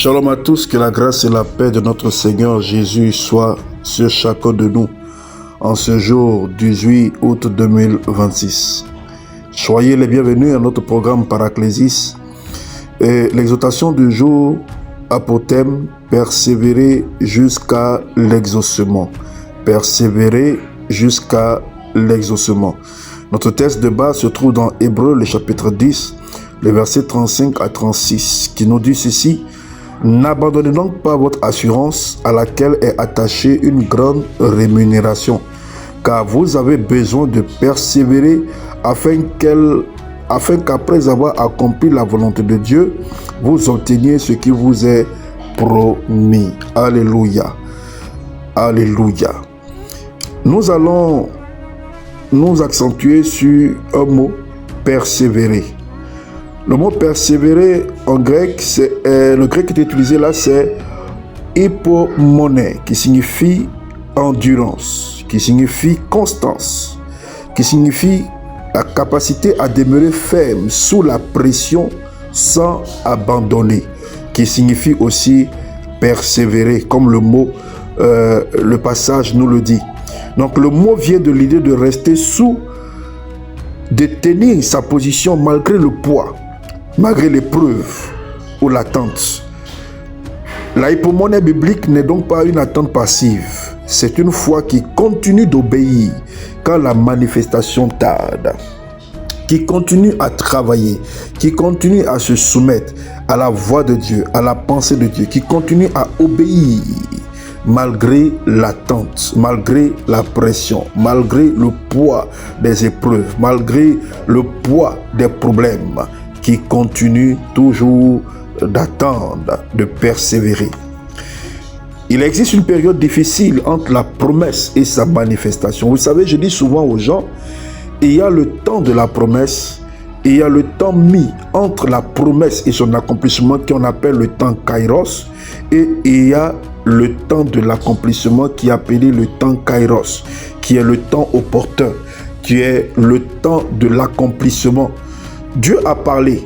Shalom à tous, que la grâce et la paix de notre Seigneur Jésus soient sur chacun de nous en ce jour 18 août 2026. Soyez les bienvenus à notre programme Paraclésis et l'exhortation du jour a pour thème persévérer jusqu'à l'exaucement. Persévérer jusqu'à l'exaucement. Notre texte de base se trouve dans Hébreux, le chapitre 10, les versets 35 à 36, qui nous dit ceci: n'abandonnez donc pas votre assurance à laquelle est attachée une grande rémunération, car vous avez besoin de persévérer afin qu'après avoir accompli la volonté de Dieu, vous obteniez ce qui vous est promis. Alléluia. Alléluia. Nous allons nous accentuer sur un mot, persévérer. Le mot persévérer en grec, le grec qui est utilisé là, c'est hypomone, qui signifie endurance, qui signifie constance, qui signifie la capacité à demeurer ferme sous la pression sans abandonner, qui signifie aussi persévérer, comme le mot, le passage nous le dit. Donc le mot vient de l'idée de rester de tenir sa position malgré le poids, malgré l'épreuve ou l'attente. La hypomone biblique n'est donc pas une attente passive. C'est une foi qui continue d'obéir quand la manifestation tarde, qui continue à travailler, qui continue à se soumettre à la voix de Dieu, à la pensée de Dieu, qui continue à obéir malgré l'attente, malgré la pression, malgré le poids des épreuves, malgré le poids des problèmes, qui continue toujours d'attendre, de persévérer. Il existe une période difficile entre la promesse et sa manifestation. Vous savez, je dis souvent aux gens, il y a le temps de la promesse et il y a le temps mis entre la promesse et son accomplissement qu'on appelle le temps Kairos, et il y a le temps de l'accomplissement qui est appelé le temps Kairos, qui est le temps opportun, qui est le temps de l'accomplissement. Dieu a parlé,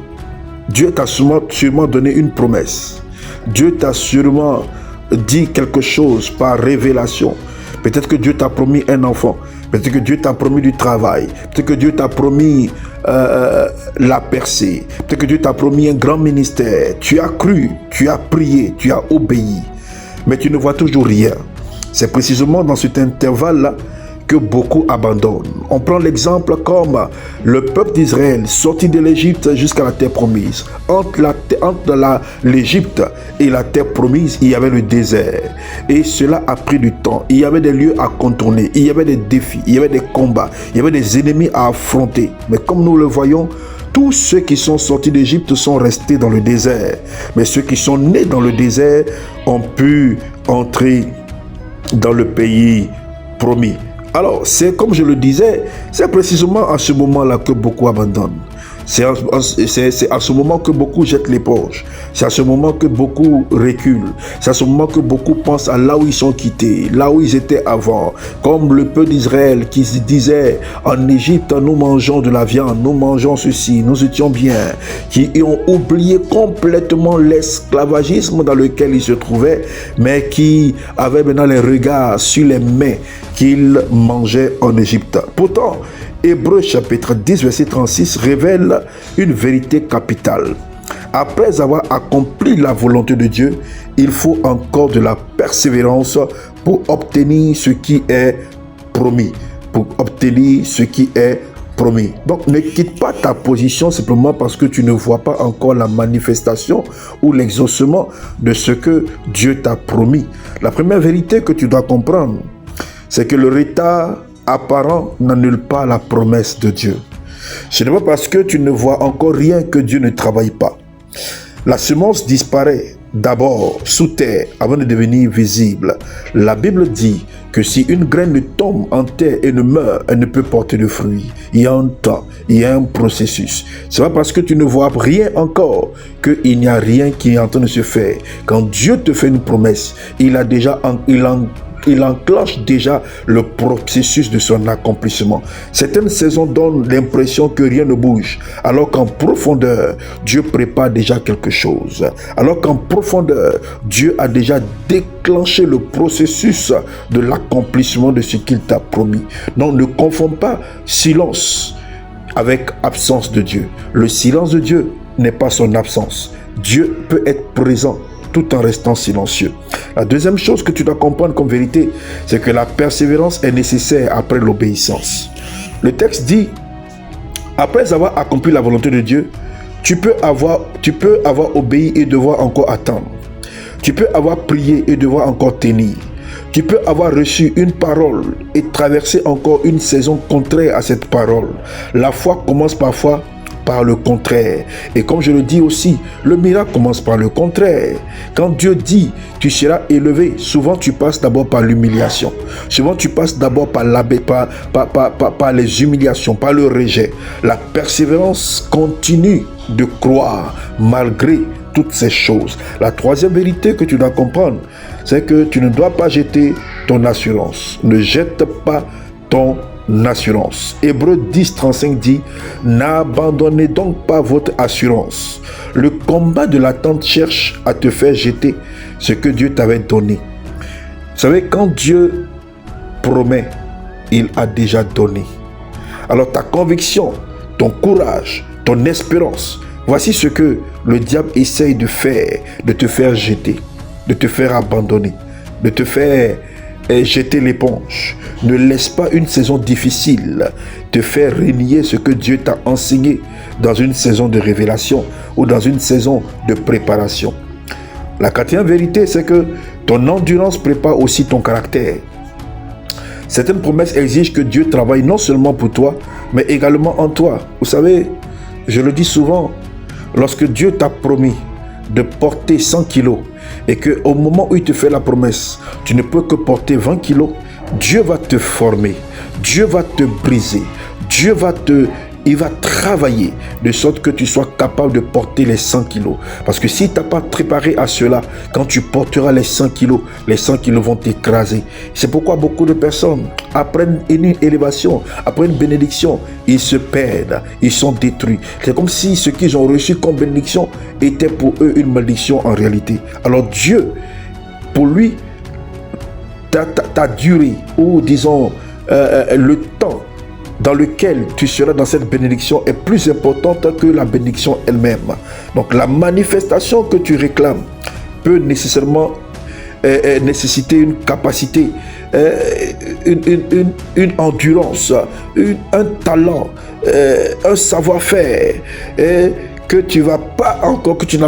Dieu t'a sûrement donné une promesse, Dieu t'a sûrement dit quelque chose par révélation. Peut-être que Dieu t'a promis un enfant, peut-être que Dieu t'a promis du travail, peut-être que Dieu t'a promis la percée, peut-être que Dieu t'a promis un grand ministère. Tu as cru, tu as prié, tu as obéi, mais tu ne vois toujours rien. C'est précisément dans cet intervalle-là que beaucoup abandonnent. On prend l'exemple comme le peuple d'Israël sorti de l'Égypte jusqu'à la terre promise. Entre l'Égypte et la terre promise, il y avait le désert. Et cela a pris du temps. Il y avait des lieux à contourner. Il y avait des défis. Il y avait des combats. Il y avait des ennemis à affronter. Mais comme nous le voyons, tous ceux qui sont sortis d'Égypte sont restés dans le désert. Mais ceux qui sont nés dans le désert ont pu entrer dans le pays promis. Alors, c'est comme je le disais, c'est précisément à ce moment-là que beaucoup abandonnent. C'est à ce moment que beaucoup jettent l'éponge. C'est à ce moment que beaucoup reculent. C'est à ce moment que beaucoup pensent à là où ils sont quittés, là où ils étaient avant. Comme le peuple d'Israël qui se disait, en Égypte, nous mangeons de la viande, nous mangeons ceci, nous étions bien. Qui ont oublié complètement l'esclavagisme dans lequel ils se trouvaient, mais qui avaient maintenant les regards sur les mets qu'ils mangeaient en Égypte. Pourtant, Hébreux chapitre 10 verset 36 révèle une vérité capitale. Après avoir accompli la volonté de Dieu, il faut encore de la persévérance pour obtenir ce qui est promis. Pour obtenir ce qui est promis. Donc ne quitte pas ta position simplement parce que tu ne vois pas encore la manifestation ou l'exaucement de ce que Dieu t'a promis. La première vérité que tu dois comprendre, c'est que le retard apparent n'annule pas la promesse de Dieu. Ce n'est pas parce que tu ne vois encore rien que Dieu ne travaille pas. La semence disparaît d'abord sous terre avant de devenir visible. La Bible dit que si une graine tombe en terre et ne meurt, elle ne peut porter de fruits. Il y a un temps, il y a un processus. C'est pas parce que tu ne vois rien encore qu'il n'y a rien qui est en train de se faire. Quand Dieu te fait une promesse, il a il enclenche déjà le processus de son accomplissement. Certaines saisons donnent l'impression que rien ne bouge, alors qu'en profondeur, Dieu prépare déjà quelque chose. Alors qu'en profondeur, Dieu a déjà déclenché le processus de l'accomplissement de ce qu'il t'a promis. Donc ne confonds pas silence avec absence de Dieu. Le silence de Dieu n'est pas son absence. Dieu peut être présent tout en restant silencieux. La deuxième chose que tu dois comprendre comme vérité, c'est que la persévérance est nécessaire après l'obéissance. Le texte dit, après avoir accompli la volonté de Dieu, tu peux avoir obéi et devoir encore attendre. Tu peux avoir prié et devoir encore tenir. Tu peux avoir reçu une parole et traverser encore une saison contraire à cette parole. La foi commence parfois par le contraire. Et comme je le dis aussi, le miracle commence par le contraire. Quand Dieu dit, tu seras élevé, souvent tu passes d'abord par l'humiliation. Souvent tu passes d'abord par les humiliations, par le rejet. La persévérance continue de croire malgré toutes ces choses. La troisième vérité que tu dois comprendre, c'est que tu ne dois pas jeter ton assurance. Ne jette pas ton assurance. Hébreux 10, 35 dit, n'abandonnez donc pas votre assurance. Le combat de l'attente cherche à te faire jeter ce que Dieu t'avait donné. Vous savez, quand Dieu promet, il a déjà donné. Alors ta conviction, ton courage, ton espérance, voici ce que le diable essaye de faire, de te faire jeter, de te faire abandonner, de te faire jeter l'éponge. Ne laisse pas une saison difficile te faire renier ce que Dieu t'a enseigné dans une saison de révélation ou dans une saison de préparation. La quatrième vérité, c'est que ton endurance prépare aussi ton caractère. Certaines promesses exigent que Dieu travaille non seulement pour toi, mais également en toi. Vous savez, je le dis souvent, lorsque Dieu t'a promis de porter 100 kilos et qu'au moment où il te fait la promesse, tu ne peux que porter 20 kilos, Dieu va te former, Dieu va te briser, il va travailler de sorte que tu sois capable de porter les 100 kilos. Parce que si tu n'as pas préparé à cela, quand tu porteras les 100 kilos vont t'écraser. C'est pourquoi beaucoup de personnes, après une élévation, après une bénédiction, ils se perdent, ils sont détruits. C'est comme si ce qu'ils ont reçu comme bénédiction était pour eux une malédiction en réalité. Alors Dieu, pour lui, ta durée, ou disons le temps dans lequel tu seras dans cette bénédiction est plus importante que la bénédiction elle-même. Donc la manifestation que tu réclames peut nécessairement nécessiter une capacité, une endurance, un talent, un savoir-faire que tu n'as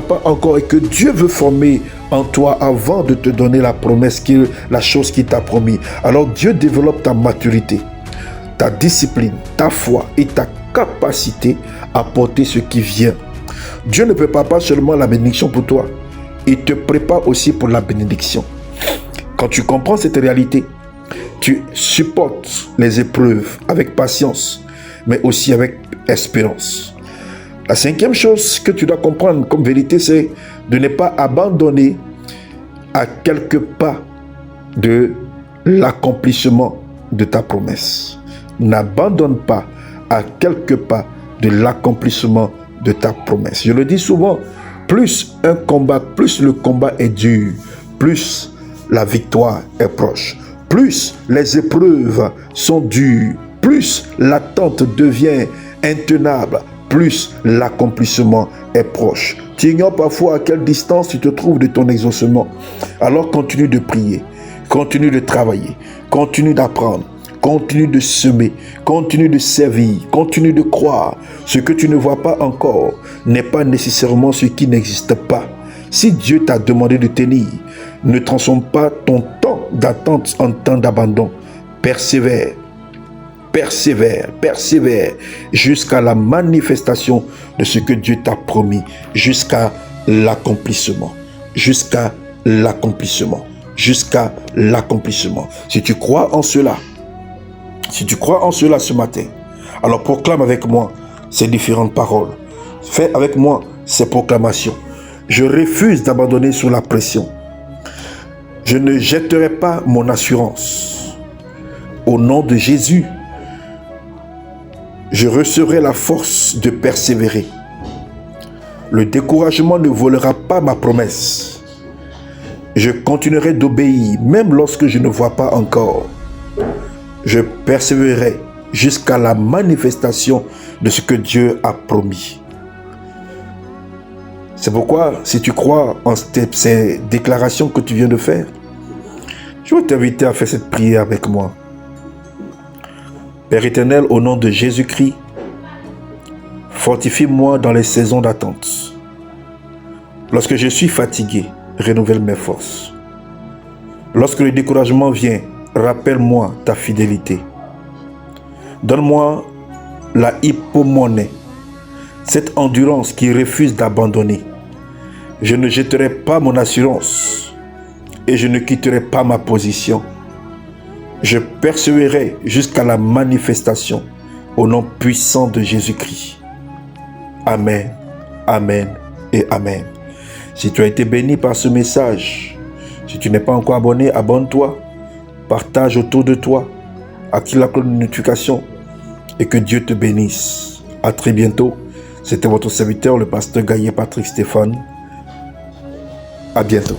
pas encore et que Dieu veut former en toi avant de te donner la promesse, la chose qu'il t'a promis. Alors Dieu développe ta maturité, ta discipline, ta foi et ta capacité à porter ce qui vient. Dieu ne prépare pas seulement la bénédiction pour toi, il te prépare aussi pour la bénédiction. Quand tu comprends cette réalité, tu supportes les épreuves avec patience, mais aussi avec espérance. La cinquième chose que tu dois comprendre comme vérité, c'est de ne pas abandonner à quelques pas de l'accomplissement de ta promesse. N'abandonne pas à quelques pas de l'accomplissement de ta promesse. Je le dis souvent, plus le combat est dur, plus la victoire est proche. Plus les épreuves sont dures, plus l'attente devient intenable, plus l'accomplissement est proche. Tu ignores parfois à quelle distance tu te trouves de ton exaucement. Alors continue de prier, continue de travailler, continue d'apprendre, continue de semer, continue de servir, continue de croire. Ce que tu ne vois pas encore n'est pas nécessairement ce qui n'existe pas. Si Dieu t'a demandé de tenir, ne transforme pas ton temps d'attente en temps d'abandon. Persévère, persévère, persévère jusqu'à la manifestation de ce que Dieu t'a promis, jusqu'à l'accomplissement, jusqu'à l'accomplissement, jusqu'à l'accomplissement. Si tu crois en cela, ce matin, alors proclame avec moi ces différentes paroles. Fais avec moi ces proclamations. Je refuse d'abandonner sous la pression. Je ne jetterai pas mon assurance. Au nom de Jésus, je recevrai la force de persévérer. Le découragement ne volera pas ma promesse. Je continuerai d'obéir même lorsque je ne vois pas encore. Je persévérerai jusqu'à la manifestation de ce que Dieu a promis. C'est pourquoi, si tu crois en ces déclarations que tu viens de faire, je veux t'inviter à faire cette prière avec moi. Père éternel, au nom de Jésus-Christ, fortifie-moi dans les saisons d'attente. Lorsque je suis fatigué, renouvelle mes forces. Lorsque le découragement vient, rappelle-moi ta fidélité. Donne-moi la hypomonée, cette endurance qui refuse d'abandonner. Je ne jetterai pas mon assurance et je ne quitterai pas ma position. Je persévérerai jusqu'à la manifestation au nom puissant de Jésus-Christ. Amen, Amen et Amen. Si tu as été béni par ce message, si tu n'es pas encore abonné, abonne-toi, partage autour de toi, active la cloche de notification et que Dieu te bénisse. À très bientôt. C'était votre serviteur, le pasteur Gaillet Patrick Stéphane. À bientôt.